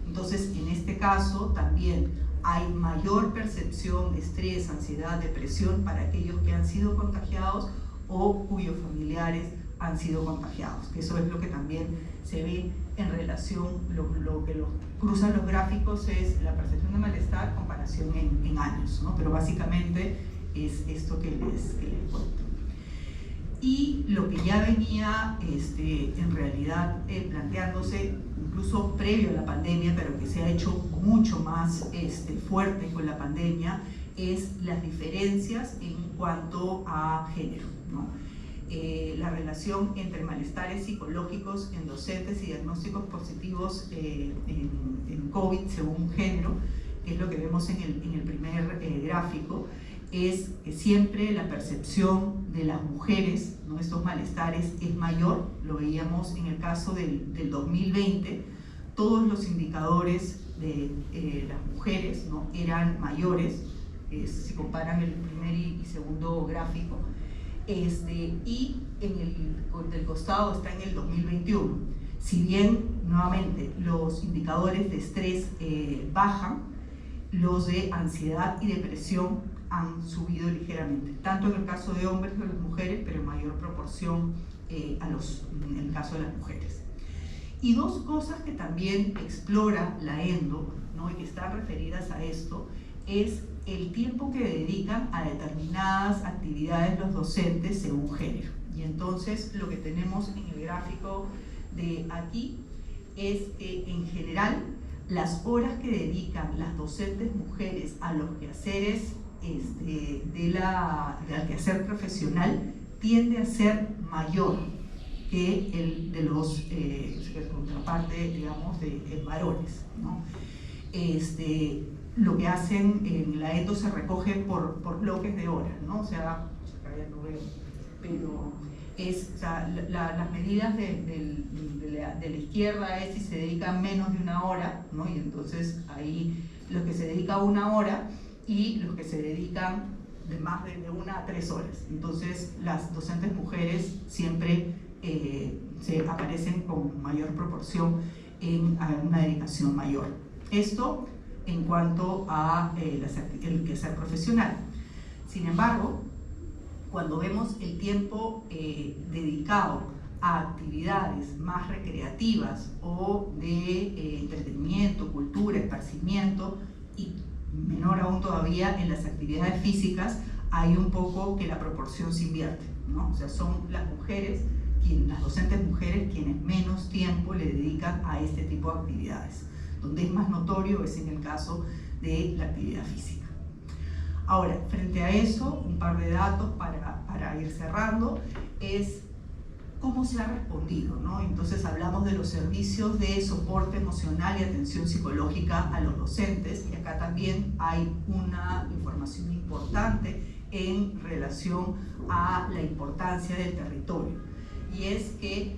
Entonces, en este caso también hay mayor percepción de estrés, ansiedad, depresión para aquellos que han sido contagiados o cuyos familiares han sido contagiados, que eso es lo que también se ve en relación, lo que cruzan los gráficos es la percepción de malestar, comparación en años, ¿no? Pero básicamente es esto que les cuento. Y lo que ya venía en realidad planteándose incluso previo a la pandemia, pero que se ha hecho mucho más fuerte con la pandemia, es las diferencias en cuanto a género, ¿no? La relación entre malestares psicológicos en docentes y diagnósticos positivos en COVID según género, que es lo que vemos en el primer gráfico, es que siempre la percepción de las mujeres, ¿no?, estos malestares es mayor. Lo veíamos en el caso del 2020, todos los indicadores de las mujeres, ¿no?, eran mayores, si comparan el primer y segundo gráfico. Y del costado está en el 2021. Si bien, nuevamente, los indicadores de estrés bajan, los de ansiedad y depresión han subido ligeramente, tanto en el caso de hombres como de mujeres, pero en mayor proporción en el caso de las mujeres. Y dos cosas que también explora la ENDO, ¿no?, y que están referidas a esto, es el tiempo que dedican a determinadas actividades los docentes según género. Y entonces lo que tenemos en el gráfico de aquí es que en general las horas que dedican las docentes mujeres a los quehaceres del quehacer profesional tiende a ser mayor que el de los contraparte, digamos, de varones, ¿no? Lo que hacen en la ENDO se recoge por bloques de horas, ¿no? O sea, acá ya no veo, pero las medidas de la izquierda es si se dedican menos de una hora, ¿no? Y entonces ahí los que se dedican 1 hora y los que se dedican de más de 1 a 3 horas. Entonces las docentes mujeres siempre se aparecen con mayor proporción en una dedicación mayor. Esto en cuanto a el quehacer profesional. Sin embargo, cuando vemos el tiempo dedicado a actividades más recreativas o de entretenimiento, cultura, esparcimiento, y menor aún todavía en las actividades físicas, hay un poco que la proporción se invierte, ¿no? O sea, son las docentes mujeres quienes menos tiempo le dedican a este tipo de actividades. Donde es más notorio es en el caso de la actividad física. Ahora, frente a eso, un par de datos para ir cerrando, es cómo se ha respondido, ¿no? Entonces hablamos de los servicios de soporte emocional y atención psicológica a los docentes, y acá también hay una información importante en relación a la importancia del territorio, y es que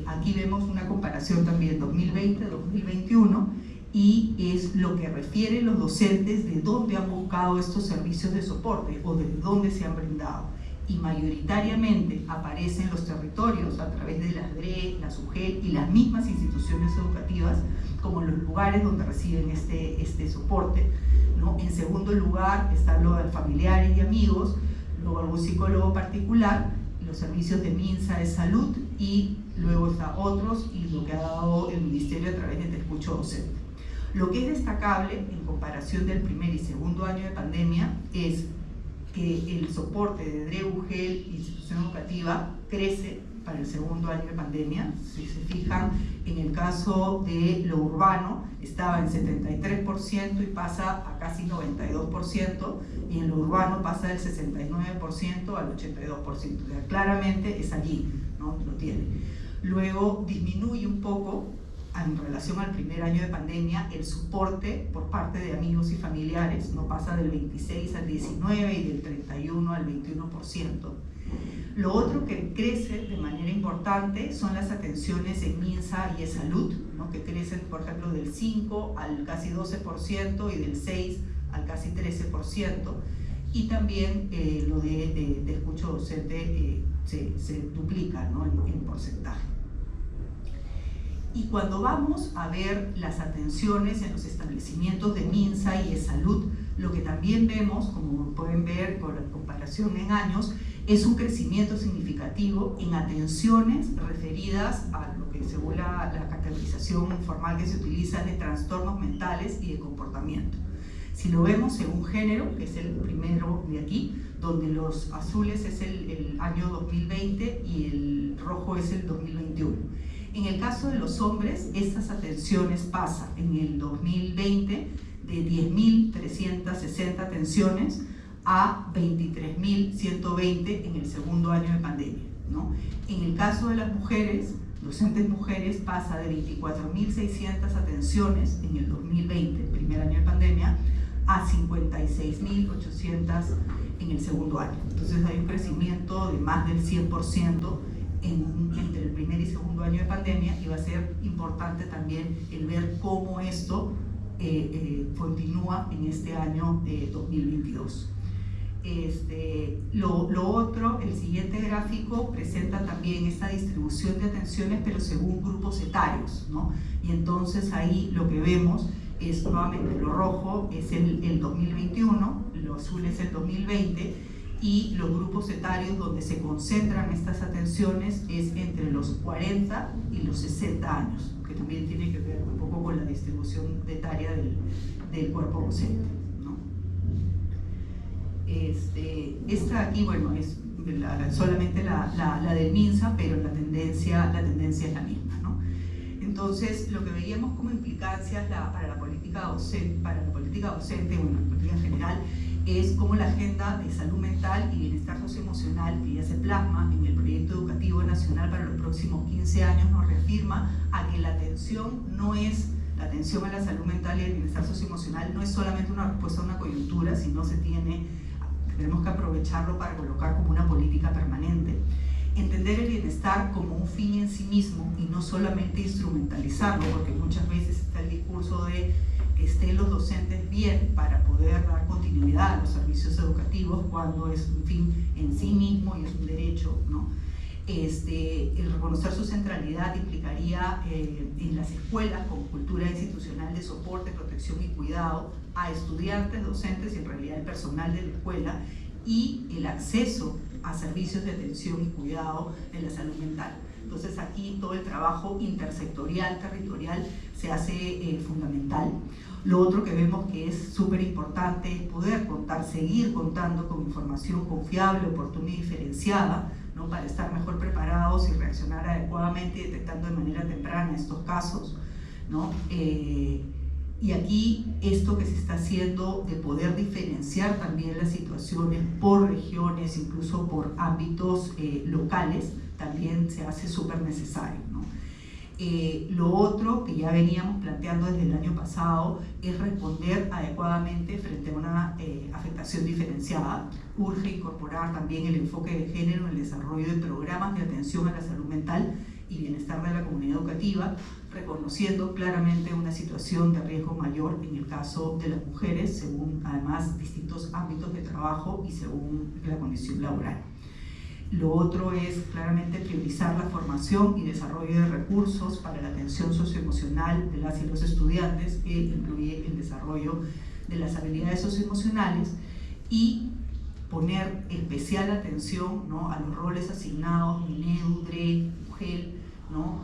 aquí vemos una comparación también 2020-2021, y es lo que refieren los docentes de dónde han buscado estos servicios de soporte o de dónde se han brindado. Y mayoritariamente aparecen los territorios a través de las DRE, la SUGEL y las mismas instituciones educativas como los lugares donde reciben este soporte, ¿no? En segundo lugar está lo de familiares y amigos, luego algún psicólogo particular, los servicios de MINSA de salud, y luego está otros, y lo que ha dado el Ministerio a través de Te Escucho Docente. Lo que es destacable en comparación del primer y segundo año de pandemia es que el soporte de DRE, UGEL, institución educativa, crece para el segundo año de pandemia. Si se fijan, en el caso de lo urbano estaba en 73% y pasa a casi 92%, y en lo urbano pasa del 69% al 82%. O sea, claramente es allí, ¿no? Lo tiene. Luego disminuye un poco en relación al primer año de pandemia el soporte por parte de amigos y familiares, no pasa del 26 al 19 y del 31 al 21%. Lo otro que crece de manera importante son las atenciones en MINSA y eSalud, ¿no? Que crecen, por ejemplo, del 5 al casi 12% y del 6 al casi 13%. Y también lo de escucho docente se duplica, ¿no? en porcentaje. Y cuando vamos a ver las atenciones en los establecimientos de MINSA y eSalud, lo que también vemos, como pueden ver con la comparación en años, es un crecimiento significativo en atenciones referidas a lo que según la categorización formal que se utiliza de trastornos mentales y de comportamiento. Si lo vemos según género, que es el primero de aquí, donde los azules es el año 2020 y el rojo es el 2021. En el caso de los hombres, estas atenciones pasan en el 2020 de 10.360 atenciones a 23.120 en el segundo año de pandemia, ¿no? En el caso de las mujeres, docentes mujeres, pasa de 24.600 atenciones en el 2020, el primer año de pandemia, a 56.800 en el segundo año. Entonces hay un crecimiento de más del 100% entre el primer y segundo año de pandemia, y va a ser importante también el ver cómo esto continúa en este año de 2022. Lo otro, el siguiente gráfico presenta también esta distribución de atenciones, pero según grupos etarios, ¿no? Y entonces ahí lo que vemos es nuevamente lo rojo es el 2021, lo azul es el 2020, y los grupos etarios donde se concentran estas atenciones es entre los 40 y los 60 años, que también tiene que ver un poco con la distribución etaria del cuerpo docente, ¿no? Esta aquí, bueno, es solamente la del MINSA, pero la tendencia es la misma, ¿no? Entonces, lo que veíamos como implicancias para la política docente, bueno, la política en general, es cómo la agenda de salud mental y bienestar socioemocional que ya se plasma en el proyecto educativo nacional para los próximos 15 años nos reafirma a que la atención a la salud mental y el bienestar socioemocional no es solamente una respuesta a una coyuntura, sino tenemos que aprovecharlo para colocar como una política permanente. Entender el bienestar como un fin en sí mismo y no solamente instrumentalizarlo, porque muchas veces está el discurso de que estén los docentes bien para poder dar continuidad a los servicios educativos cuando es un fin en sí mismo y es un derecho, ¿no? El reconocer su centralidad implicaría en las escuelas con cultura institucional de soporte, protección y cuidado a estudiantes, docentes y en realidad el personal de la escuela, y el acceso a servicios de atención y cuidado en la salud mental. Entonces aquí todo el trabajo intersectorial, territorial, se hace fundamental. Lo otro que vemos que es súper importante es poder seguir contando con información confiable, oportuna y diferenciada, ¿no? Para estar mejor preparados y reaccionar adecuadamente, detectando de manera temprana estos casos, ¿no? Y aquí esto que se está haciendo de poder diferenciar también las situaciones por regiones, incluso por ámbitos locales, también se hace súper necesario, ¿no? Lo otro que ya veníamos planteando desde el año pasado es responder adecuadamente frente a una afectación diferenciada. Urge incorporar también el enfoque de género en el desarrollo de programas de atención a la salud mental y bienestar de la comunidad educativa, reconociendo claramente una situación de riesgo mayor en el caso de las mujeres, según además distintos ámbitos de trabajo y según la condición laboral. Lo otro es claramente priorizar la formación y desarrollo de recursos para la atención socioemocional de las y los estudiantes, que incluye el desarrollo de las habilidades socioemocionales, y poner especial atención, ¿no? a los roles asignados, MINEDU, DRE, UGEL, ¿no?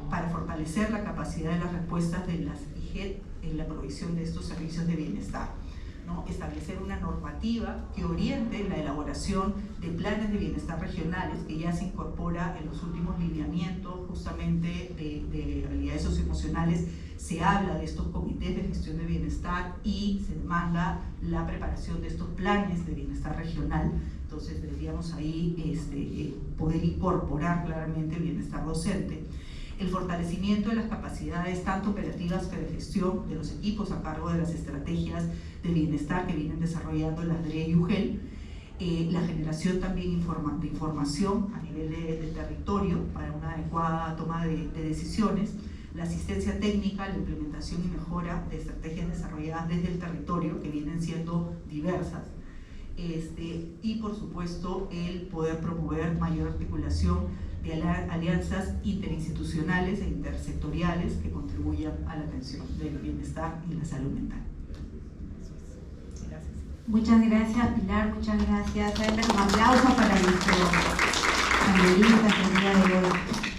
Para fortalecer la capacidad de las respuestas de las IGED en la provisión de estos servicios de bienestar, ¿no? Establecer una normativa que oriente la elaboración de planes de bienestar regionales, que ya se incorpora en los últimos lineamientos justamente de habilidades socioemocionales. Se habla de estos comités de gestión de bienestar y se demanda la preparación de estos planes de bienestar regional. Entonces deberíamos ahí poder incorporar claramente el bienestar docente. El fortalecimiento de las capacidades tanto operativas que de gestión de los equipos a cargo de las estrategias de bienestar que vienen desarrollando la DRE y UGEL. La generación también de información a nivel de territorio para una adecuada toma de decisiones. La asistencia técnica, la implementación y mejora de estrategias desarrolladas desde el territorio que vienen siendo diversas. Y por supuesto el poder promover mayor articulación de alianzas interinstitucionales e intersectoriales que contribuyan a la atención del bienestar y la salud mental. Gracias. Muchas gracias, Pilar, muchas gracias. Un aplauso para nuestro panelista el día de hoy.